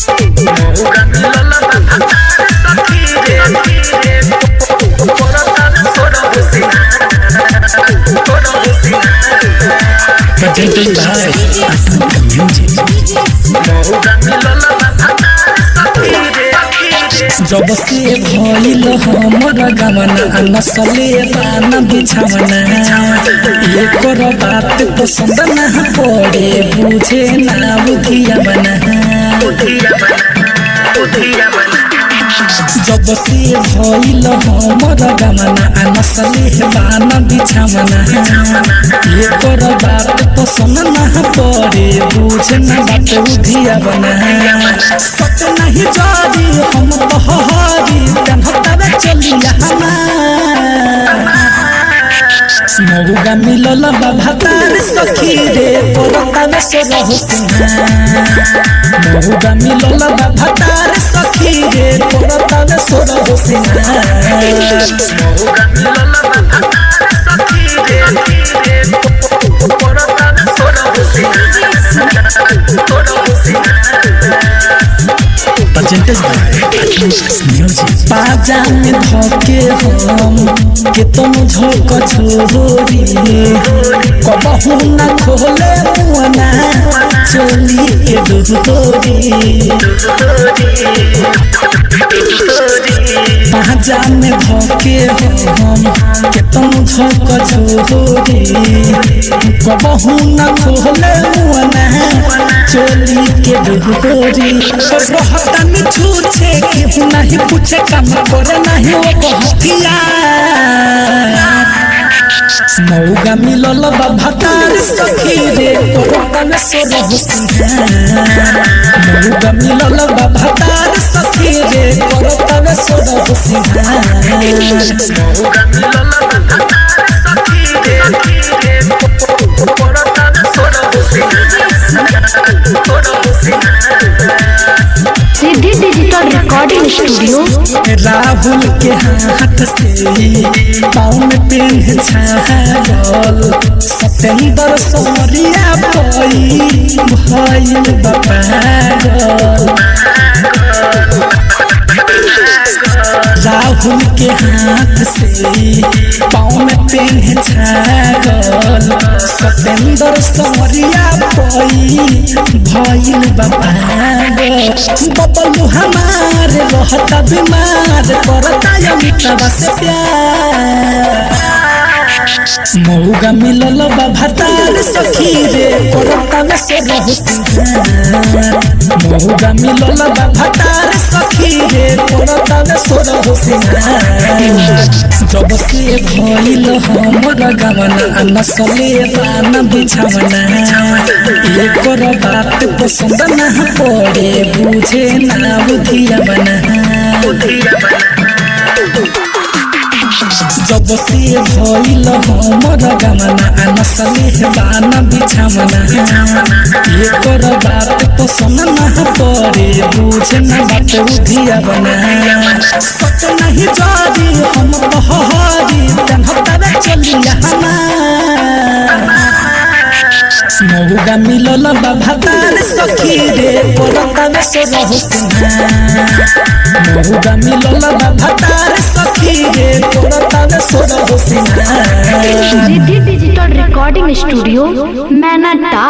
मौका मिलल बा भतार सखी रे परतावे सोरा हुसिना Presented by Atom Music. मौका मिलल बा भतार सखी रे जब से भइल हमर गमना नसले बान बिछावना एकर बात पसंद ना पड़े बुझे ना बुधिया बना जब से भइल हमर गमना नसले बान बिछावना एकर बात पसंद ना पड़े बुझे ना बात बुधिया बना सत नहीं जारी हम बहारी तनहतावे चलिया मौका मिलल बा भतार सखी रे परतावे सोरा हुसिना मौका मिलल बा भतार सखी रे परतावे सोरा हुसिना मौका मिलल बा भतार सखी रे परतावे सोरा हुसिना Presented by Atom Music. बाजा में धोके हम के तुम झोंक छोरी कबहू न खोले मुआना चोली के डोरी बाजा में धोके हम के तुम झोंक छोरी कबहू न खोले मुआना चोली के डोरी रहतन छूछे केहू नहीं पूछे काम करे नहीं वो कहतिया मौका मिलल बा भतार सखी रे परतावे सोरा हुसिना मौका मिलल बा भतार सखी रे परतावे सोरा हुसिना मौका मिलल बा भतार सखी रे परतावे सोरा हुसिना सिद्धि डिजिटल रिकॉर्डिंग स्टूडियो राहुल के हाथ से पाँव में पेन छागल सतेंदर सोमरिया भइल बपागल राहुल के हाथ से पाँव में पेन छागल सतेंदर सोमरिया भइल बपागल बबलू हमार रहता बीमार करता अमिताभ से प्यार मौका मिलल बा भतार सखी रे परतावे सोरा हुसिना मौका मिलल बा भतार सखी रे परतावे सोरा हुसिना जब से भइल हमर गमना नसले बान बिछावना एकर बात पसंद ना पड़े बुझे ना बुधिया बना जब से भइल हमर गमना नसले बान बिछावना एकर बात पसंद ना पड़े बुझे ना बात बुधिया बना सत नहीं जारी हम बहारी तनहतावे चलिया मौका मिलल बा भतार सखी रे परतावे सोरा हुसिना मौका मिलल बा भतार सखी रे परतावे सोरा हुसिना सिद्धि डिजिटल रिकॉर्डिंग स्टूडियो मैनाटा।